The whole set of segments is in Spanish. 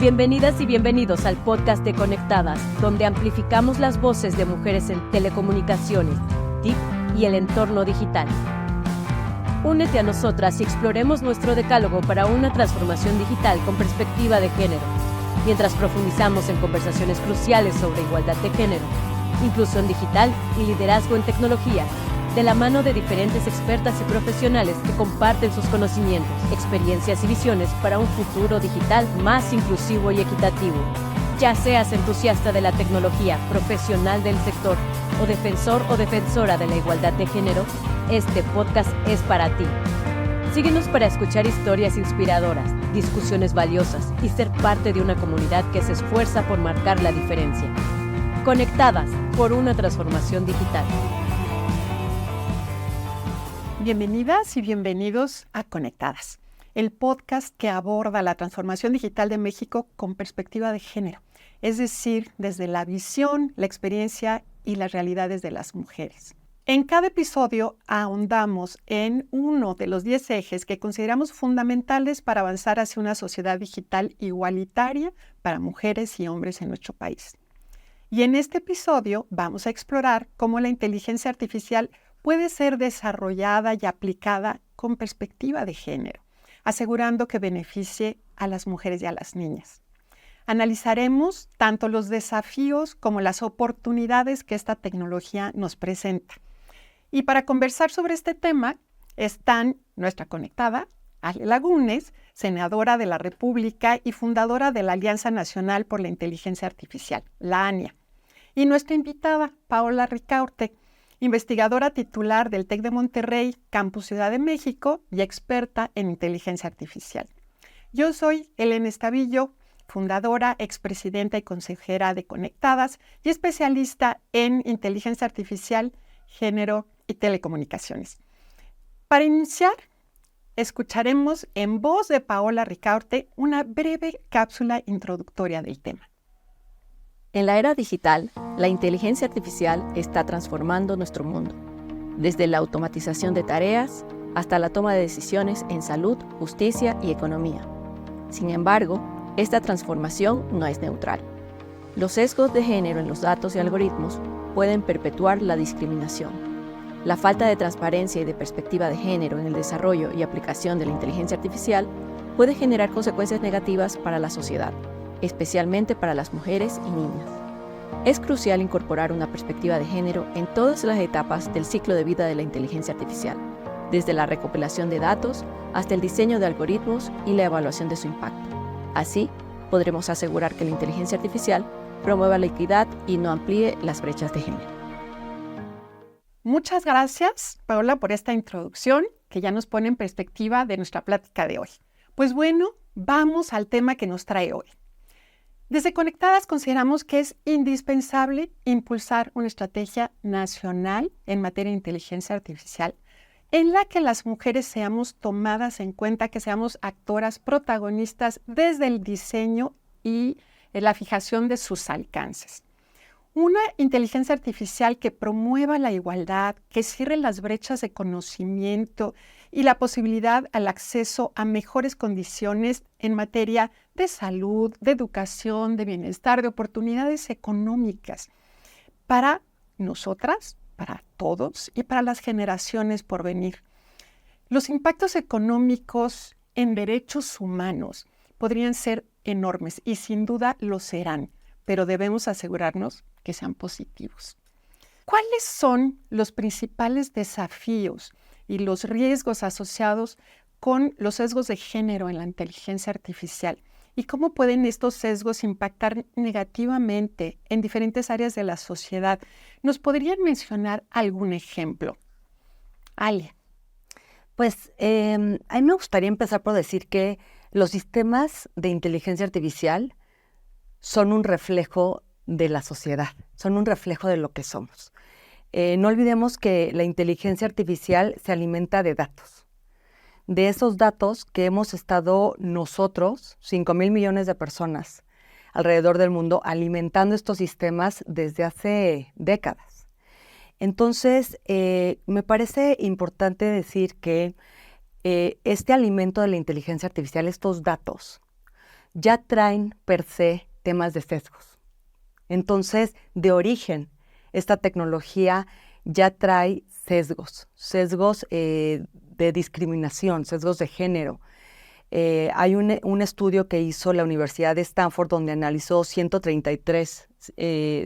Bienvenidas y bienvenidos al podcast de Conectadas, donde amplificamos las voces de mujeres en telecomunicaciones, TIC y el entorno digital. Únete a nosotras y exploremos nuestro decálogo para una transformación digital con perspectiva de género, mientras profundizamos en conversaciones cruciales sobre igualdad de género, inclusión digital y liderazgo en tecnología, de la mano de diferentes expertas y profesionales que comparten sus conocimientos, experiencias y visiones para un futuro digital más inclusivo y equitativo. Ya seas entusiasta de la tecnología, profesional del sector o defensor o defensora de la igualdad de género, este podcast es para ti. Síguenos para escuchar historias inspiradoras, discusiones valiosas y ser parte de una comunidad que se esfuerza por marcar la diferencia. Conectadas por una transformación digital. Bienvenidas y bienvenidos a Conectadas, el podcast que aborda la transformación digital de México con perspectiva de género, es decir, desde la visión, la experiencia y las realidades de las mujeres. En cada episodio ahondamos en uno de los 10 ejes que consideramos fundamentales para avanzar hacia una sociedad digital igualitaria para mujeres y hombres en nuestro país. Y en este episodio vamos a explorar cómo la inteligencia artificial puede ser desarrollada y aplicada con perspectiva de género, asegurando que beneficie a las mujeres y a las niñas. Analizaremos tanto los desafíos como las oportunidades que esta tecnología nos presenta. Y para conversar sobre este tema están nuestra conectada, Ale Lagunes, senadora de la República y fundadora de la Alianza Nacional por la Inteligencia Artificial, la ANIA, y nuestra invitada, Paola Ricaurte, investigadora titular del TEC de Monterrey, Campus Ciudad de México y experta en inteligencia artificial. Yo soy Elena Estavillo, fundadora, expresidenta y consejera de Conectadas y especialista en inteligencia artificial, género y telecomunicaciones. Para iniciar, escucharemos en voz de Paola Ricaurte una breve cápsula introductoria del tema. En la era digital, la inteligencia artificial está transformando nuestro mundo, desde la automatización de tareas hasta la toma de decisiones en salud, justicia y economía. Sin embargo, esta transformación no es neutral. Los sesgos de género en los datos y algoritmos pueden perpetuar la discriminación. La falta de transparencia y de perspectiva de género en el desarrollo y aplicación de la inteligencia artificial puede generar consecuencias negativas para la sociedad, especialmente para las mujeres y niñas. Es crucial incorporar una perspectiva de género en todas las etapas del ciclo de vida de la inteligencia artificial, desde la recopilación de datos hasta el diseño de algoritmos y la evaluación de su impacto. Así, podremos asegurar que la inteligencia artificial promueva la equidad y no amplíe las brechas de género. Muchas gracias, Paola, por esta introducción que ya nos pone en perspectiva de nuestra plática de hoy. Pues bueno, vamos al tema que nos trae hoy. Desde Conectadas consideramos que es indispensable impulsar una estrategia nacional en materia de inteligencia artificial en la que las mujeres seamos tomadas en cuenta, que seamos actoras protagonistas desde el diseño y la fijación de sus alcances. Una inteligencia artificial que promueva la igualdad, que cierre las brechas de conocimiento y la posibilidad al acceso a mejores condiciones en materia de salud, de educación, de bienestar, de oportunidades económicas para nosotras, para todos y para las generaciones por venir. Los impactos económicos en derechos humanos podrían ser enormes y sin duda lo serán, pero debemos asegurarnos que sean positivos. ¿Cuáles son los principales desafíos y los riesgos asociados con los sesgos de género en la inteligencia artificial? ¿Y cómo pueden estos sesgos impactar negativamente en diferentes áreas de la sociedad? ¿Nos podrían mencionar algún ejemplo? Ale. Pues a mí me gustaría empezar por decir que los sistemas de inteligencia artificial son un reflejo de la sociedad, son un reflejo de lo que somos. No olvidemos que la inteligencia artificial se alimenta de datos. De esos datos que hemos estado nosotros, 5,000 millones de personas alrededor del mundo, alimentando estos sistemas desde hace décadas. Entonces, me parece importante decir que este alimento de la inteligencia artificial, estos datos, ya traen per se temas de sesgos. Entonces, de origen, esta tecnología ya trae sesgos de discriminación, sesgos de género. Hay un estudio que hizo la Universidad de Stanford donde analizó 133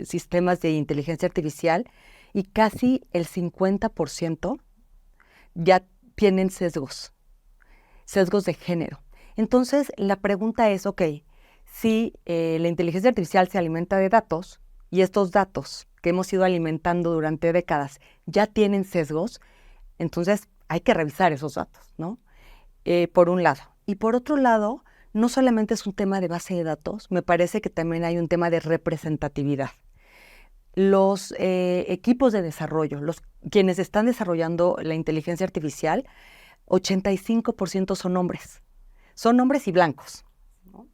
sistemas de inteligencia artificial y casi el 50% ya tienen sesgos de género. Entonces, la pregunta es, si la inteligencia artificial se alimenta de datos y estos datos que hemos ido alimentando durante décadas ya tienen sesgos, entonces hay que revisar esos datos, ¿no? Por un lado. Y por otro lado, no solamente es un tema de base de datos, me parece que también hay un tema de representatividad. Los equipos de desarrollo, quienes están desarrollando la inteligencia artificial, 85% son hombres y blancos, ¿no?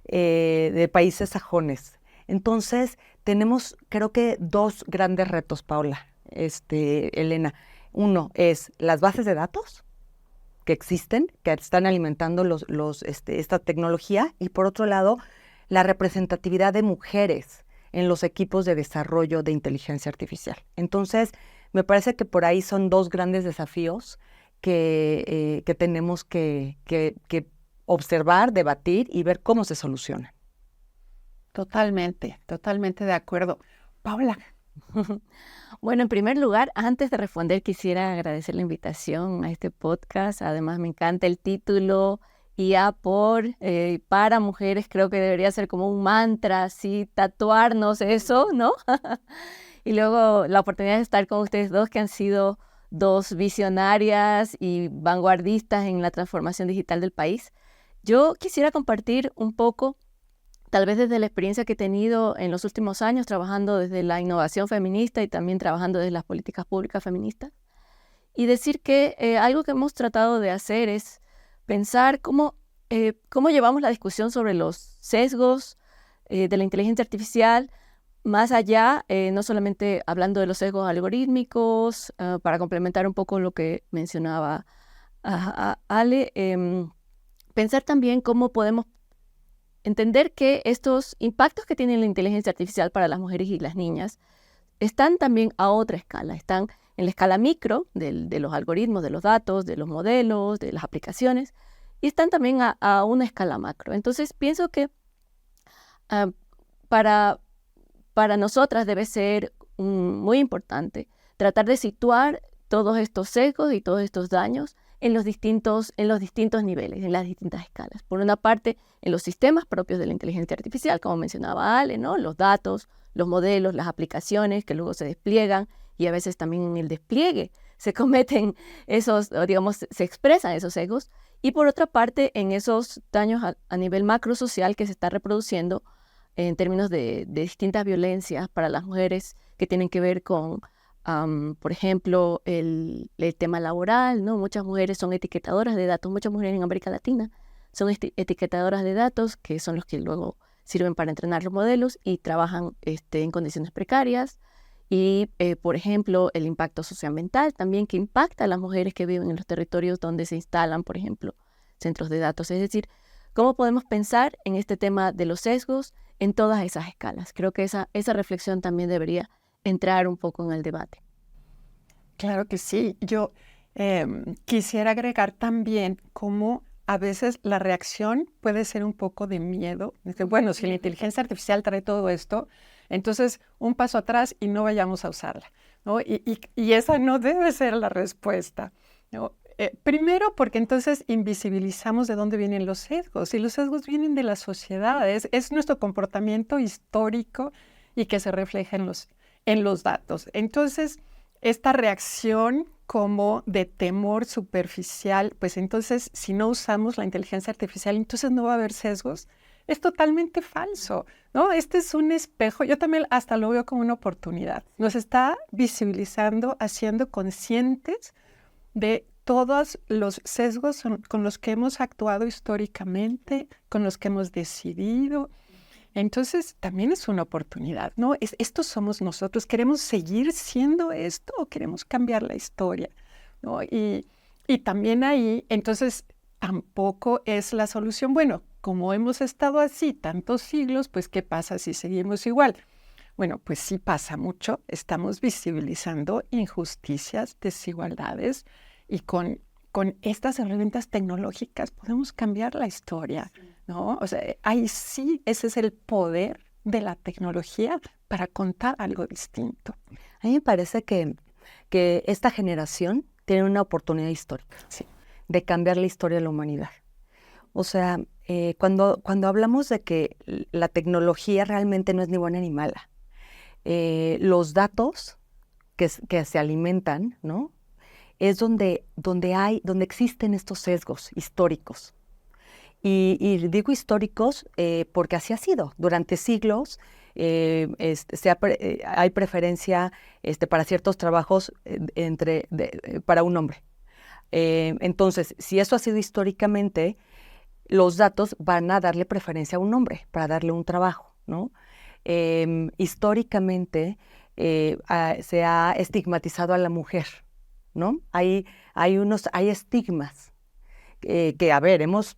De países sajones. Entonces, tenemos, creo que, dos grandes retos, Paula, Elena. Uno es las bases de datos que existen, que están alimentando esta tecnología, y por otro lado, la representatividad de mujeres en los equipos de desarrollo de inteligencia artificial. Entonces, me parece que por ahí son dos grandes desafíos que tenemos que observar, debatir y ver cómo se solucionan. Totalmente de acuerdo. Paula. Bueno, en primer lugar, antes de responder, quisiera agradecer la invitación a este podcast. Además, me encanta el título, IA para mujeres. Creo que debería ser como un mantra, así, tatuarnos eso, ¿no? Y luego la oportunidad de estar con ustedes dos, que han sido dos visionarias y vanguardistas en la transformación digital del país. Yo quisiera compartir un poco, tal vez desde la experiencia que he tenido en los últimos años, trabajando desde la innovación feminista y también trabajando desde las políticas públicas feministas, y decir que algo que hemos tratado de hacer es pensar cómo llevamos la discusión sobre los sesgos de la inteligencia artificial más allá, no solamente hablando de los sesgos algorítmicos, para complementar un poco lo que mencionaba Ale, pensar también cómo podemos entender que estos impactos que tiene la inteligencia artificial para las mujeres y las niñas están también a otra escala, están en la escala micro de los algoritmos, de los datos, de los modelos, de las aplicaciones, y están también a una escala macro. Entonces, pienso que para nosotras debe ser muy importante tratar de situar todos estos sesgos y todos estos daños en los distintos niveles, en las distintas escalas. Por una parte, en los sistemas propios de la inteligencia artificial, como mencionaba Ale, ¿no? Los datos, los modelos, las aplicaciones que luego se despliegan, y a veces también en el despliegue se cometen se expresan esos sesgos. Y por otra parte, en esos daños a nivel macro social que se está reproduciendo en términos de distintas violencias para las mujeres que tienen que ver con, por ejemplo, el tema laboral, ¿no? Muchas mujeres son etiquetadoras de datos, muchas mujeres en América Latina son etiquetadoras de datos, que son los que luego sirven para entrenar los modelos y trabajan en condiciones precarias. Y, por ejemplo, el impacto socioambiental también, que impacta a las mujeres que viven en los territorios donde se instalan, por ejemplo, centros de datos. Es decir, ¿cómo podemos pensar en este tema de los sesgos en todas esas escalas? Creo que esa reflexión también debería entrar un poco en el debate. Claro que sí. Yo quisiera agregar también cómo a veces la reacción puede ser un poco de miedo. Bueno, si la inteligencia artificial trae todo esto, entonces un paso atrás y no vayamos a usarla, ¿no? Y esa no debe ser la respuesta, ¿no? Primero, porque entonces invisibilizamos de dónde vienen los sesgos, y los sesgos vienen de la sociedad, es nuestro comportamiento histórico y que se refleja en los datos. Entonces, esta reacción como de temor superficial, pues entonces si no usamos la inteligencia artificial, entonces no va a haber sesgos. Es totalmente falso, ¿no? Este es un espejo, yo también hasta lo veo como una oportunidad. Nos está visibilizando, haciendo conscientes de todos los sesgos con los que hemos actuado históricamente, con los que hemos decidido. Entonces, también es una oportunidad, ¿no? Estos somos nosotros. ¿Queremos seguir siendo esto o queremos cambiar la historia, ¿no? Y también ahí, entonces, tampoco es la solución. Bueno, como hemos estado así tantos siglos, pues ¿qué pasa si seguimos igual? Bueno, pues sí pasa mucho. Estamos visibilizando injusticias, desigualdades y con estas herramientas tecnológicas podemos cambiar la historia, ¿no? O sea, ahí sí, ese es el poder de la tecnología para contar algo distinto. A mí me parece que esta generación tiene una oportunidad histórica de cambiar la historia de la humanidad. O sea, cuando hablamos de que la tecnología realmente no es ni buena ni mala, los datos que se alimentan, ¿no? Es donde existen estos sesgos históricos. Y digo históricos porque así ha sido. Durante siglos hay preferencia para ciertos trabajos para un hombre. Entonces, si eso ha sido históricamente, los datos van a darle preferencia a un hombre para darle un trabajo, ¿no? Históricamente se ha estigmatizado a la mujer, ¿no? Hay estigmas que, a ver, hemos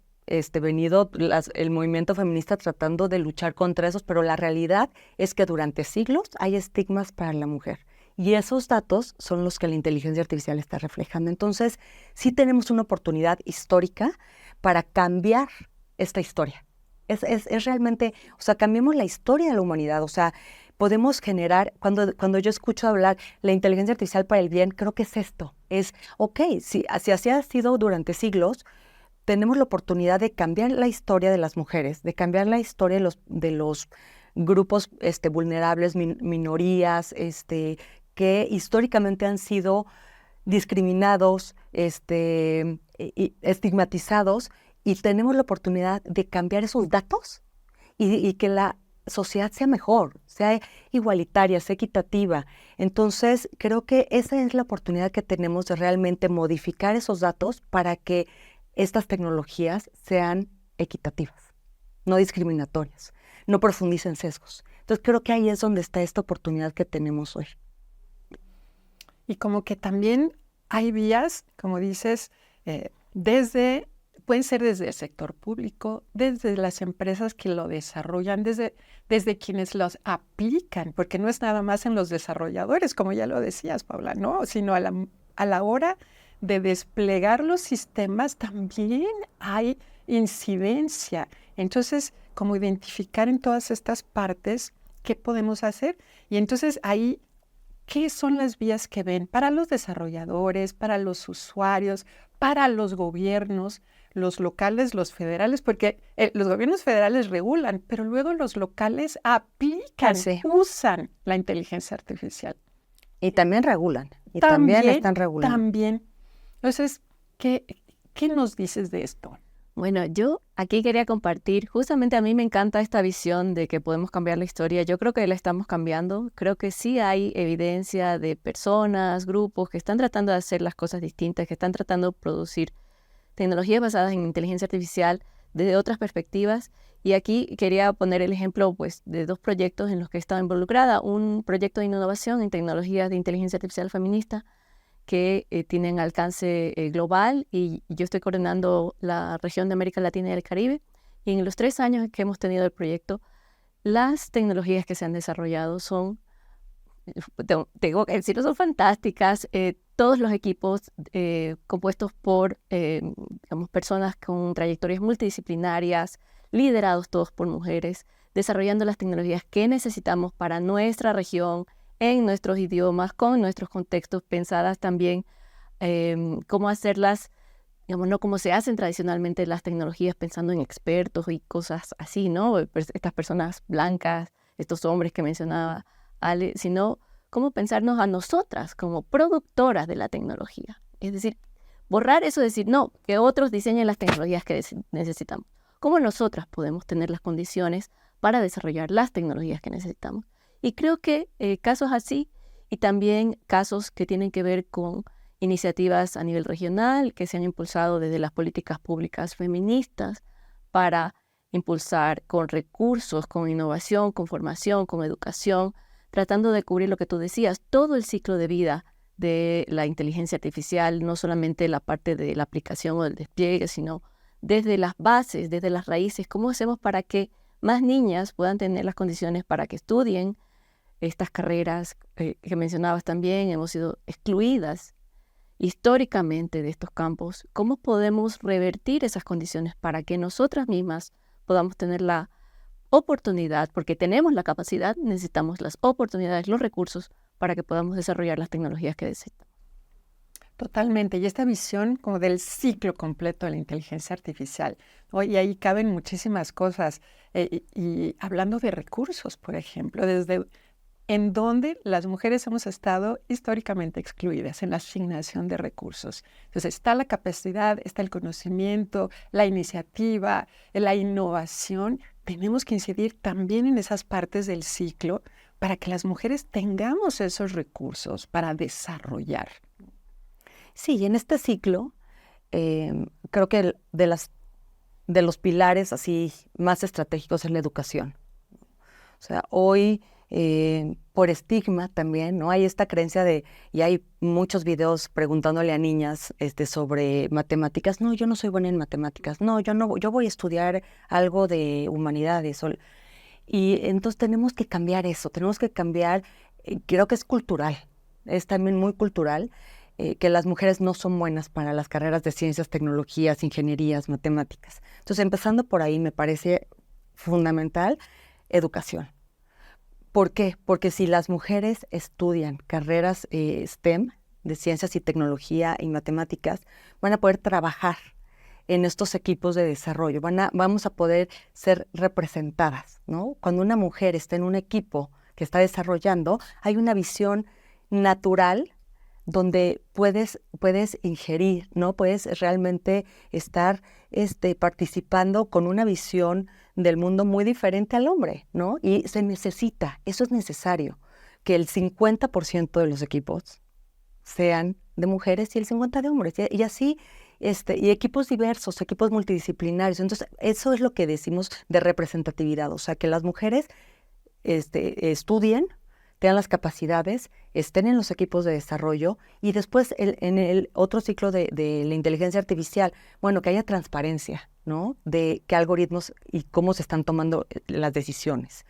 venido el movimiento feminista tratando de luchar contra esos, pero la realidad es que durante siglos hay estigmas para la mujer. Y esos datos son los que la inteligencia artificial está reflejando. Entonces, sí tenemos una oportunidad histórica para cambiar esta historia. Es realmente, o sea, cambiemos la historia de la humanidad. O sea, podemos generar, cuando yo escucho hablar la inteligencia artificial para el bien, creo que es esto. Es, ok, si así ha sido durante siglos, tenemos la oportunidad de cambiar la historia de las mujeres, de cambiar la historia de los grupos vulnerables, minorías, que históricamente han sido discriminados, y estigmatizados, y tenemos la oportunidad de cambiar esos datos y que la sociedad sea mejor, sea igualitaria, sea equitativa. Entonces, creo que esa es la oportunidad que tenemos de realmente modificar esos datos para que estas tecnologías sean equitativas, no discriminatorias, no profundicen sesgos. Entonces, creo que ahí es donde está esta oportunidad que tenemos hoy. Y como que también hay vías, como dices, pueden ser desde el sector público, desde las empresas que lo desarrollan, desde quienes los aplican, porque no es nada más en los desarrolladores, como ya lo decías, Paula, ¿no? Sino a la hora de desplegar los sistemas también hay incidencia. Entonces, como identificar en todas estas partes qué podemos hacer. Y entonces ahí, ¿qué son las vías que ven para los desarrolladores, para los usuarios, para los gobiernos, los locales, los federales? Porque los gobiernos federales regulan, pero luego los locales aplican, usan la inteligencia artificial. Y también regulan. Y también están regulando. También. Entonces, ¿qué nos dices de esto? Bueno, yo aquí quería compartir, justamente a mí me encanta esta visión de que podemos cambiar la historia. Yo creo que la estamos cambiando. Creo que sí hay evidencia de personas, grupos que están tratando de hacer las cosas distintas, que están tratando de producir tecnologías basadas en inteligencia artificial desde otras perspectivas. Y aquí quería poner el ejemplo pues, de dos proyectos en los que he estado involucrada. Un proyecto de innovación en tecnologías de inteligencia artificial feminista que tienen alcance global, y yo estoy coordinando la región de América Latina y el Caribe. Y en los 3 años que hemos tenido el proyecto, las tecnologías que se han desarrollado son, tengo que decirlo, son fantásticas. Todos los equipos compuestos por digamos, personas con trayectorias multidisciplinarias, liderados todos por mujeres, desarrollando las tecnologías que necesitamos para nuestra región, en nuestros idiomas, con nuestros contextos, pensadas también cómo hacerlas, digamos, no como se hacen tradicionalmente las tecnologías, pensando en expertos y cosas así, ¿no? Estas personas blancas, estos hombres que mencionaba Ale, sino cómo pensarnos a nosotras como productoras de la tecnología. Es decir, borrar eso de decir, no, que otros diseñen las tecnologías que necesitamos. ¿Cómo nosotras podemos tener las condiciones para desarrollar las tecnologías que necesitamos? Y creo que casos así, y también casos que tienen que ver con iniciativas a nivel regional que se han impulsado desde las políticas públicas feministas para impulsar con recursos, con innovación, con formación, con educación, tratando de cubrir lo que tú decías, todo el ciclo de vida de la inteligencia artificial, no solamente la parte de la aplicación o del despliegue, sino desde las bases, desde las raíces, cómo hacemos para que más niñas puedan tener las condiciones para que estudien estas carreras que mencionabas también. Hemos sido excluidas históricamente de estos campos. ¿Cómo podemos revertir esas condiciones para que nosotras mismas podamos tener la oportunidad, porque tenemos la capacidad, necesitamos las oportunidades, los recursos para que podamos desarrollar las tecnologías que necesitamos? Totalmente, y esta visión como del ciclo completo de la inteligencia artificial, ¿no? Y ahí caben muchísimas cosas. Y hablando de recursos, por ejemplo, desde en donde las mujeres hemos estado históricamente excluidas en la asignación de recursos. Entonces está la capacidad, está el conocimiento, la iniciativa, la innovación. Tenemos que incidir también en esas partes del ciclo para que las mujeres tengamos esos recursos para desarrollar. Sí, y en este ciclo, creo que de los pilares así más estratégicos es la educación. O sea, hoy, por estigma también, ¿no? Hay esta creencia y hay muchos videos preguntándole a niñas sobre matemáticas. No, yo no soy buena en matemáticas. No, yo voy a estudiar algo de humanidades. Y entonces tenemos que cambiar eso, tenemos que cambiar, creo que es cultural, es también muy cultural, que las mujeres no son buenas para las carreras de ciencias, tecnologías, ingenierías, matemáticas. Entonces, empezando por ahí, me parece fundamental educación. ¿Por qué? Porque si las mujeres estudian carreras STEM, de ciencias y tecnología y matemáticas, van a poder trabajar en estos equipos de desarrollo, vamos a poder ser representadas, ¿no? Cuando una mujer está en un equipo que está desarrollando, hay una visión natural donde puedes ingerir, ¿no? Puedes realmente estar participando con una visión del mundo muy diferente al hombre, ¿no? Y se necesita, eso es necesario, que el 50% de los equipos sean de mujeres y el 50% de hombres, y así, y equipos diversos, equipos multidisciplinarios. Entonces, eso es lo que decimos de representatividad, o sea, que las mujeres estudien, tengan las capacidades, estén en los equipos de desarrollo y después en el otro ciclo de la inteligencia artificial, bueno, que haya transparencia, ¿no? De qué algoritmos y cómo se están tomando las decisiones.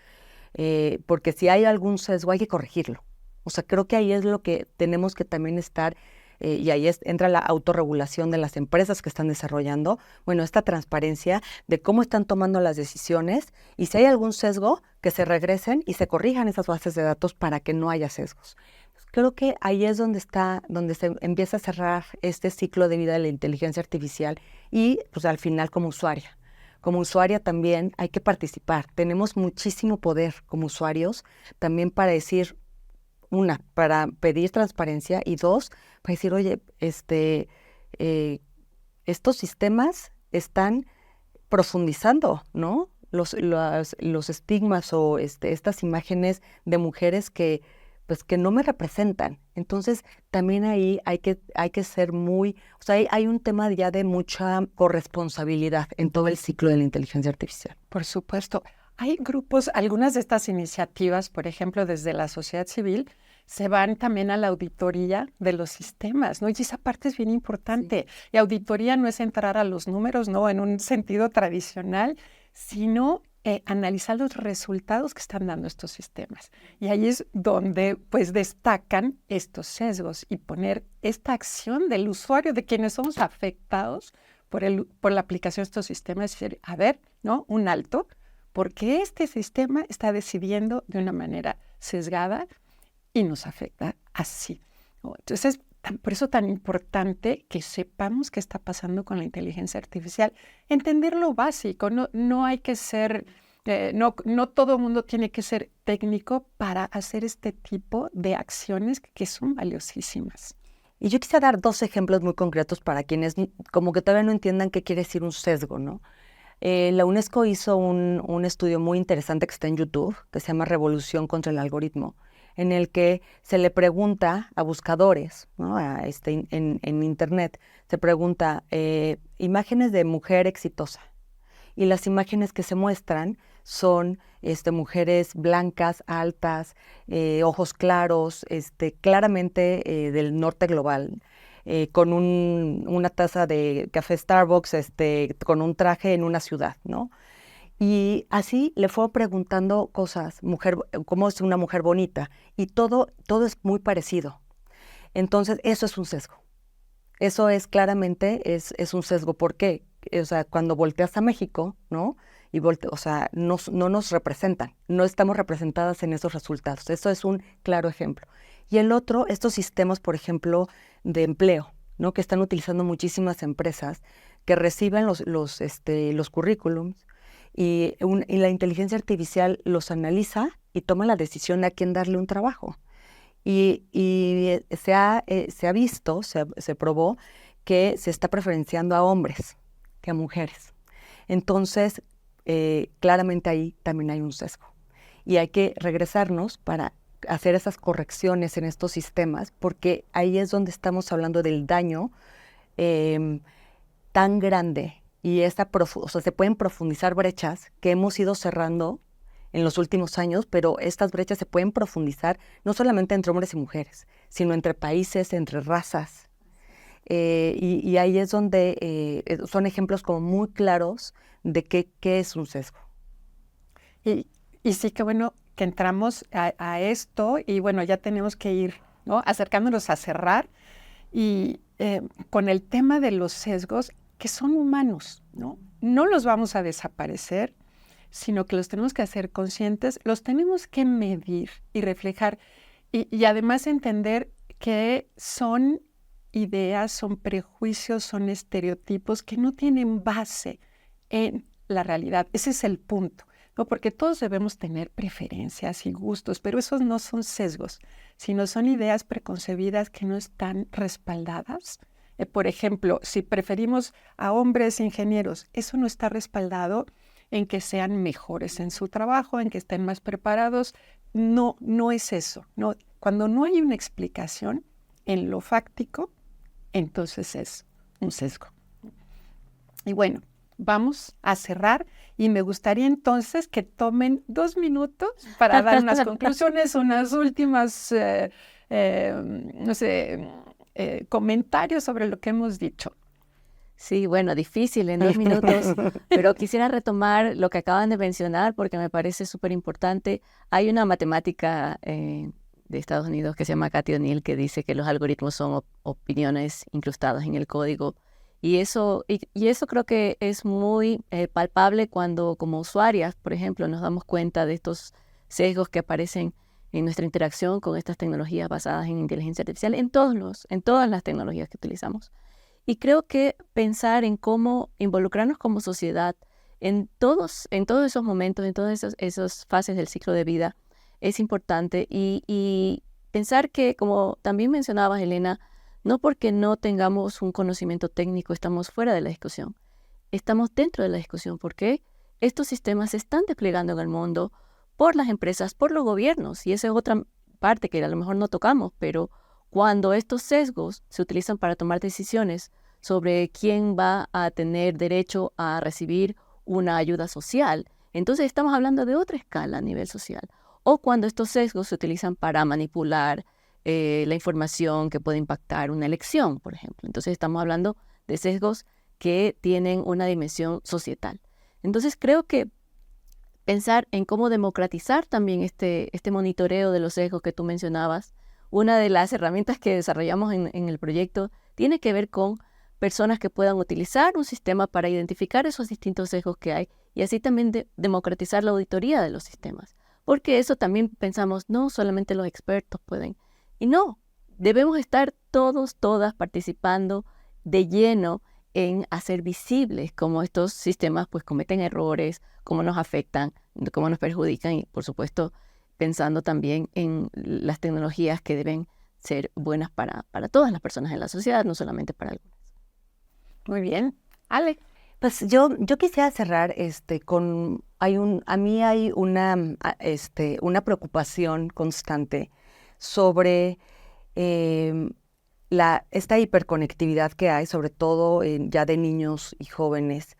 Porque si hay algún sesgo hay que corregirlo. O sea, creo que ahí es lo que tenemos que también estar, y ahí entra la autorregulación de las empresas que están desarrollando, bueno, esta transparencia de cómo están tomando las decisiones y si hay algún sesgo, que se regresen y se corrijan esas bases de datos para que no haya sesgos. Creo que ahí es donde se empieza a cerrar este ciclo de vida de la inteligencia artificial y pues al final como usuaria. Como usuaria también hay que participar. Tenemos muchísimo poder como usuarios también para decir, una, para pedir transparencia y dos, para decir, oye, estos sistemas están profundizando, ¿no? Los estigmas o estas imágenes de mujeres que no me representan. Entonces, también ahí hay que ser muy, o sea, hay un tema ya de mucha corresponsabilidad en todo el ciclo de la inteligencia artificial. Por supuesto. Hay grupos, algunas de estas iniciativas, por ejemplo, desde la sociedad civil, se van también a la auditoría de los sistemas, ¿no? Y esa parte es bien importante. Sí. Y auditoría no es entrar a los números, ¿no? En un sentido tradicional, sino analizar los resultados que están dando estos sistemas. Y ahí es donde, pues, destacan estos sesgos y poner esta acción del usuario, de quienes somos afectados por la aplicación de estos sistemas, y decir, a ver, ¿no? Un alto, porque este sistema está decidiendo de una manera sesgada y nos afecta así, ¿no? Entonces, por eso tan importante que sepamos qué está pasando con la inteligencia artificial, entender lo básico, no hay que ser, no todo el mundo tiene que ser técnico para hacer este tipo de acciones que son valiosísimas. Y yo quisiera dar 2 ejemplos muy concretos para quienes como que todavía no entiendan qué quiere decir un sesgo, ¿no? La UNESCO hizo un estudio muy interesante que está en YouTube, que se llama Revolución contra el algoritmo, en el que se le pregunta a buscadores, ¿no? En Internet, se pregunta imágenes de mujer exitosa. Y las imágenes que se muestran son mujeres blancas, altas, ojos claros, claramente del norte global. con una taza de café Starbucks, con un traje en una ciudad, ¿no? Y así le fue preguntando cosas, cómo es una mujer bonita, y todo es muy parecido. Entonces, eso es un sesgo. Eso es claramente, es un sesgo. ¿Por qué? O sea, cuando volteas a México, ¿no? O sea, no nos representan, no estamos representadas en esos resultados. Eso es un claro ejemplo. Y el otro, estos sistemas, por ejemplo, de empleo, ¿no? Que están utilizando muchísimas empresas que reciben los currículums y la inteligencia artificial los analiza y toma la decisión a quién darle un trabajo. Y se ha visto, se probó que se está preferenciando a hombres que a mujeres. Entonces, claramente ahí también hay un sesgo. Y hay que regresarnos para hacer esas correcciones en estos sistemas, porque ahí es donde estamos hablando del daño tan grande y o sea, se pueden profundizar brechas que hemos ido cerrando en los últimos años, pero estas brechas se pueden profundizar no solamente entre hombres y mujeres, sino entre países, entre razas. Y ahí es donde son ejemplos como muy claros de qué es un sesgo. Y sí que bueno que entramos a esto y bueno, ya tenemos que ir, ¿no?, acercándonos a cerrar y con el tema de los sesgos que son humanos, ¿no? No los vamos a desaparecer, sino que los tenemos que hacer conscientes, los tenemos que medir y reflejar y además entender que son ideas, son prejuicios, son estereotipos que no tienen base en la realidad. Ese es el punto, ¿no? Porque todos debemos tener preferencias y gustos, pero esos no son sesgos, sino son ideas preconcebidas que no están respaldadas. Por ejemplo, si preferimos a hombres ingenieros, eso no está respaldado en que sean mejores en su trabajo, en que estén más preparados. No es eso. No. Cuando no hay una explicación en lo fáctico, entonces es un sesgo. Y bueno, vamos a cerrar y me gustaría entonces que tomen 2 minutos para dar unas conclusiones, unas últimas, no sé, comentarios sobre lo que hemos dicho. Sí, bueno, difícil en 2 minutos, pero quisiera retomar lo que acaban de mencionar porque me parece súper importante. Hay una matemática de Estados Unidos que se llama Cathy O'Neil que dice que los algoritmos son opiniones incrustadas en el código. Y eso creo que es muy palpable cuando como usuarias, por ejemplo, nos damos cuenta de estos sesgos que aparecen en nuestra interacción con estas tecnologías basadas en inteligencia artificial en todas las tecnologías que utilizamos. Y creo que pensar en cómo involucrarnos como sociedad en todos esos momentos, en todas esas fases del ciclo de vida es importante. Y pensar que, como también mencionabas, Elena, no porque no tengamos un conocimiento técnico estamos fuera de la discusión. Estamos dentro de la discusión porque estos sistemas se están desplegando en el mundo por las empresas, por los gobiernos. Y esa es otra parte que a lo mejor no tocamos, pero cuando estos sesgos se utilizan para tomar decisiones sobre quién va a tener derecho a recibir una ayuda social, entonces estamos hablando de otra escala a nivel social. O cuando estos sesgos se utilizan para manipular la información que puede impactar una elección, por ejemplo. Entonces estamos hablando de sesgos que tienen una dimensión societal. Entonces creo que pensar en cómo democratizar también este monitoreo de los sesgos que tú mencionabas, una de las herramientas que desarrollamos en el proyecto tiene que ver con personas que puedan utilizar un sistema para identificar esos distintos sesgos que hay y así también democratizar la auditoría de los sistemas. Porque eso también pensamos, no solamente los expertos pueden. Y no, debemos estar todas participando de lleno en hacer visibles cómo estos sistemas pues cometen errores, cómo nos afectan, cómo nos perjudican y por supuesto pensando también en las tecnologías que deben ser buenas para todas las personas en la sociedad, no solamente para algunas. Muy bien. Ale. Pues yo quisiera cerrar a mí hay una preocupación constante sobre esta hiperconectividad que hay, sobre todo ya de niños y jóvenes,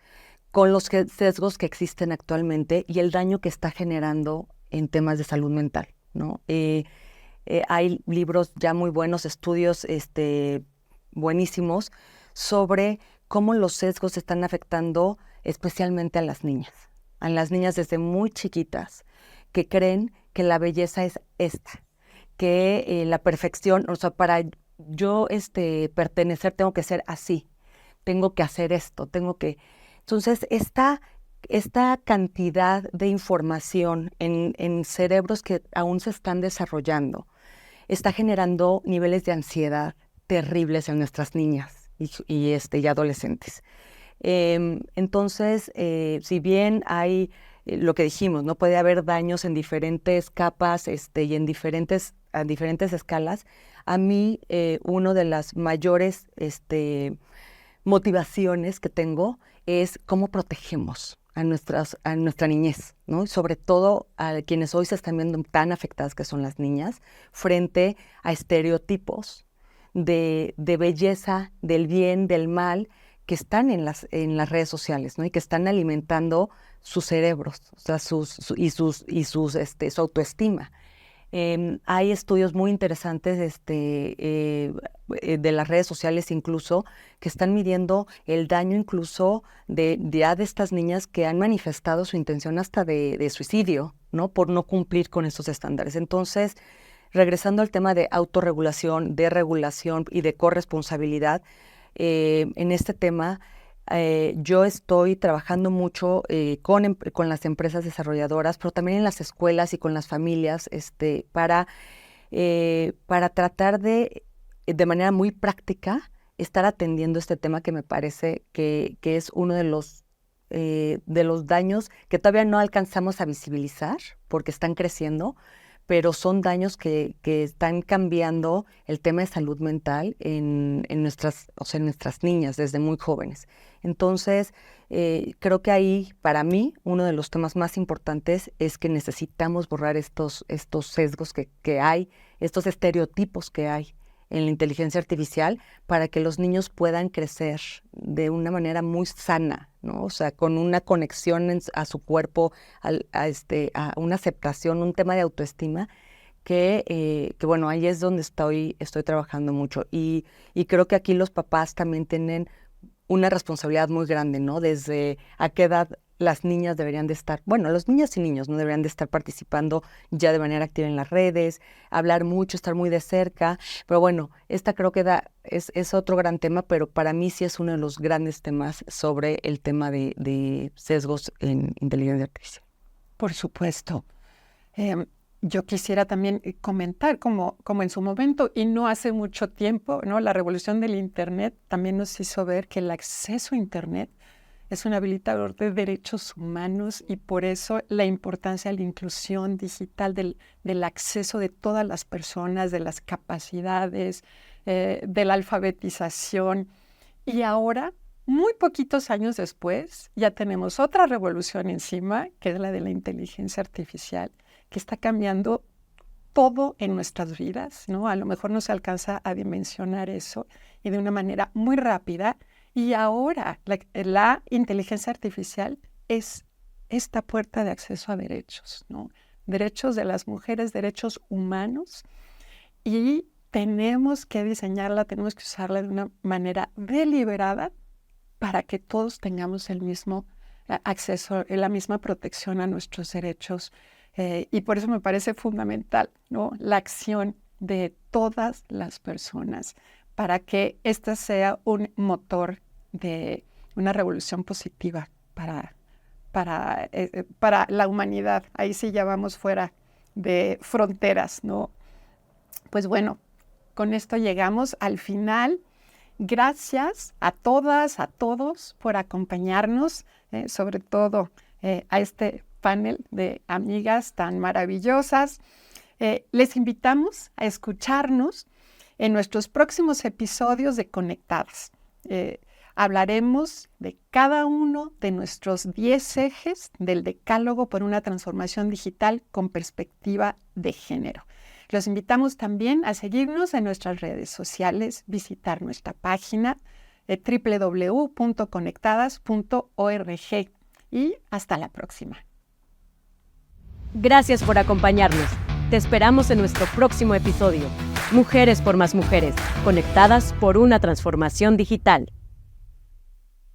con los sesgos que existen actualmente y el daño que está generando en temas de salud mental, ¿no? Hay libros ya muy buenos, estudios buenísimos sobre cómo los sesgos están afectando especialmente a las niñas desde muy chiquitas, que creen que la belleza es esta, que la perfección, o sea, para yo pertenecer tengo que ser así, tengo que hacer esto, Entonces, esta cantidad de información en cerebros que aún se están desarrollando está generando niveles de ansiedad terribles en nuestras niñas y adolescentes. Entonces, si bien hay lo que dijimos, ¿no? Puede haber daños en diferentes capas y a diferentes escalas. A mí, una de las mayores motivaciones que tengo es cómo protegemos a nuestra niñez, ¿no? Y sobre todo a quienes hoy se están viendo tan afectadas, que son las niñas, frente a estereotipos de belleza, del bien, del mal, que están en las redes sociales, ¿no? Y que están alimentando sus cerebros, o sea, su autoestima. Hay estudios muy interesantes de las redes sociales incluso, que están midiendo el daño incluso de estas niñas que han manifestado su intención hasta de suicidio, ¿no? Por no cumplir con estos estándares. Entonces, regresando al tema de autorregulación, de regulación y de corresponsabilidad, en este tema yo estoy trabajando mucho con las empresas desarrolladoras, pero también en las escuelas y con las familias para tratar de manera muy práctica estar atendiendo este tema, que me parece que es uno de los daños que todavía no alcanzamos a visibilizar porque están creciendo, pero son daños que están cambiando el tema de salud mental en nuestras niñas desde muy jóvenes. Entonces, creo que ahí, para mí, uno de los temas más importantes es que necesitamos borrar estos sesgos que hay, estos estereotipos que hay en la inteligencia artificial, para que los niños puedan crecer de una manera muy sana, ¿no? O sea, con una conexión a su cuerpo, a una aceptación, un tema de autoestima, que bueno, ahí es donde estoy trabajando mucho. Y creo que aquí los papás también tienen una responsabilidad muy grande, ¿no? Desde a qué edad las niñas deberían de estar, bueno, los niños y niños no deberían de estar participando ya de manera activa en las redes, hablar mucho, estar muy de cerca, pero bueno, esta creo que es otro gran tema, pero para mí sí es uno de los grandes temas sobre el tema de sesgos en inteligencia artificial. Por supuesto. Yo quisiera también comentar, como en su momento, y no hace mucho tiempo, ¿no? La revolución del Internet también nos hizo ver que el acceso a Internet es un habilitador de derechos humanos, y por eso la importancia de la inclusión digital, del acceso de todas las personas, de las capacidades, de la alfabetización. Y ahora, muy poquitos años después, ya tenemos otra revolución encima, que es la de la inteligencia artificial, que está cambiando todo en nuestras vidas, ¿no? A lo mejor no se alcanza a dimensionar eso, y de una manera muy rápida. Y ahora la inteligencia artificial es esta puerta de acceso a derechos, ¿no? Derechos de las mujeres, derechos humanos, y tenemos que diseñarla, tenemos que usarla de una manera deliberada para que todos tengamos el mismo acceso, la misma protección a nuestros derechos. Y por eso me parece fundamental, ¿no? La acción de todas las personas para que esta sea un motor de una revolución positiva para la humanidad. Ahí sí ya vamos fuera de fronteras, ¿no? Pues bueno, con esto llegamos al final. Gracias a todas, a todos por acompañarnos, sobre todo a este panel de amigas tan maravillosas. Les invitamos a escucharnos en nuestros próximos episodios de Conectadas. Hablaremos de cada uno de nuestros 10 ejes del Decálogo por una transformación digital con perspectiva de género. Los invitamos también a seguirnos en nuestras redes sociales, visitar nuestra página www.conectadas.org, y hasta la próxima. Gracias por acompañarnos. Te esperamos en nuestro próximo episodio. Mujeres por más mujeres, conectadas por una transformación digital.